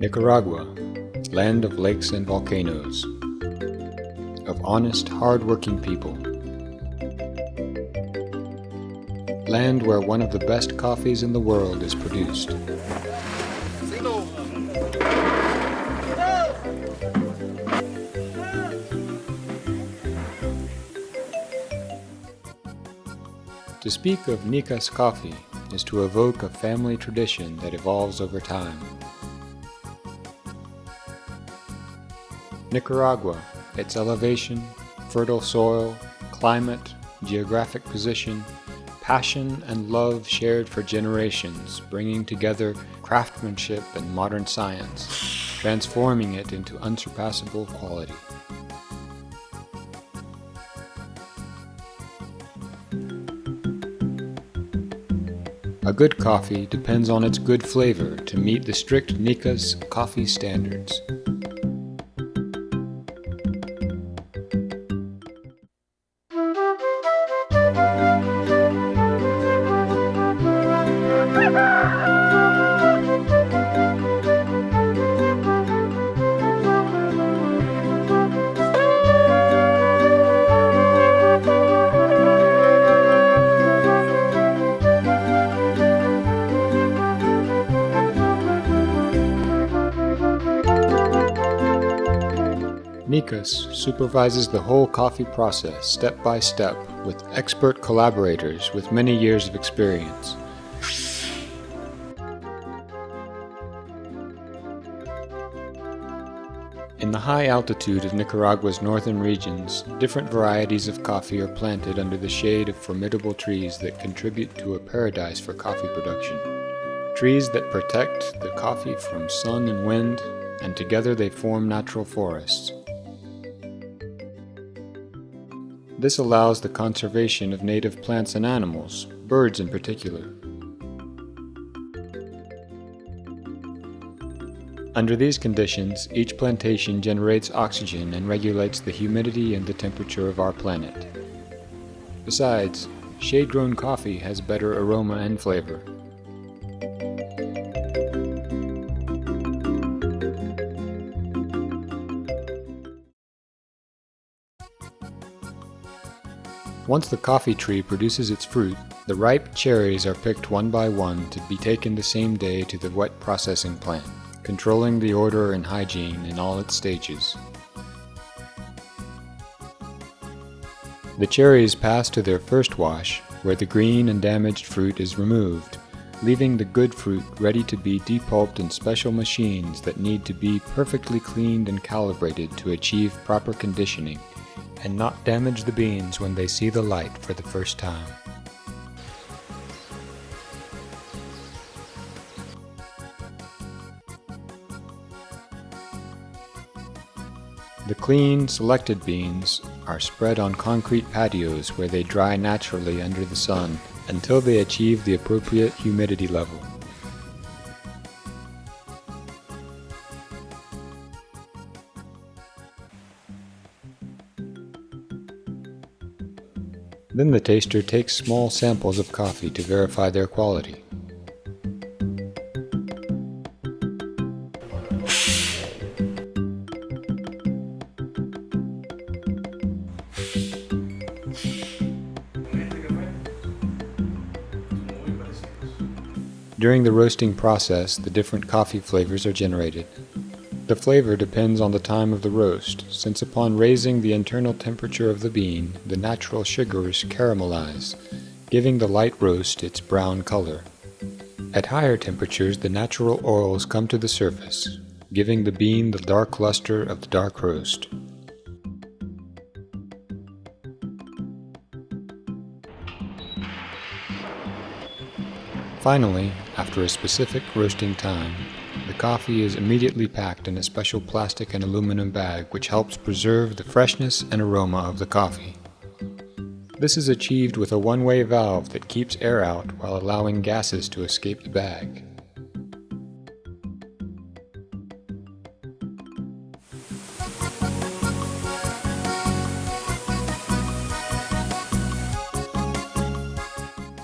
Nicaragua, land of lakes and volcanoes, of honest, hard-working people. Land where one of the best coffees in the world is produced. To speak of Nicas coffee is to evoke a family tradition that evolves over time. Nicaragua, its elevation, fertile soil, climate, geographic position, passion and love shared for generations, bringing together craftsmanship and modern science, transforming it into unsurpassable quality. A good coffee depends on its good flavor to meet the strict Nicas coffee standards. Nicas supervises the whole coffee process step by step with expert collaborators with many years of experience. In the high altitude of Nicaragua's northern regions, different varieties of coffee are planted under the shade of formidable trees that contribute to a paradise for coffee production. Trees that protect the coffee from sun and wind, and together they form natural forests. This allows the conservation of native plants and animals, birds in particular. Under these conditions, each plantation generates oxygen and regulates the humidity and the temperature of our planet. Besides, shade-grown coffee has better aroma and flavor. Once the coffee tree produces its fruit, the ripe cherries are picked one by one to be taken the same day to the wet processing plant, controlling the order and hygiene in all its stages. The cherries pass to their first wash, where the green and damaged fruit is removed, leaving the good fruit ready to be depulped in special machines that need to be perfectly cleaned and calibrated to achieve proper conditioning and not damage the beans when they see the light for the first time. The clean, selected beans are spread on concrete patios where they dry naturally under the sun until they achieve the appropriate humidity level. Then the taster takes small samples of coffee to verify their quality. During the roasting process, the different coffee flavors are generated. The flavor depends on the time of the roast, since upon raising the internal temperature of the bean, the natural sugars caramelize, giving the light roast its brown color. At higher temperatures, the natural oils come to the surface, giving the bean the dark luster of the dark roast. Finally, after a specific roasting time, the coffee is immediately packed in a special plastic and aluminum bag which helps preserve the freshness and aroma of the coffee. This is achieved with a one-way valve that keeps air out while allowing gases to escape the bag.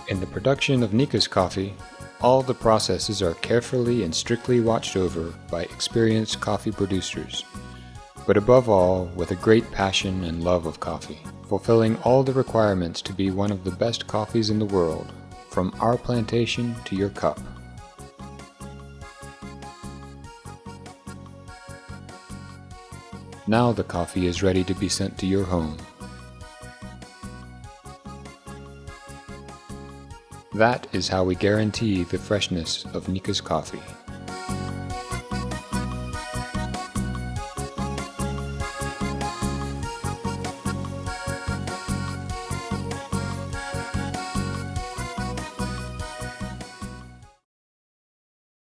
In the production of Nicas coffee, All the processes are carefully and strictly watched over by experienced coffee producers, but above all with a great passion and love of coffee, fulfilling all the requirements to be one of the best coffees in the world, from our plantation to your cup. Now the coffee is ready to be sent to your home. That is how we guarantee the freshness of Nicas coffee.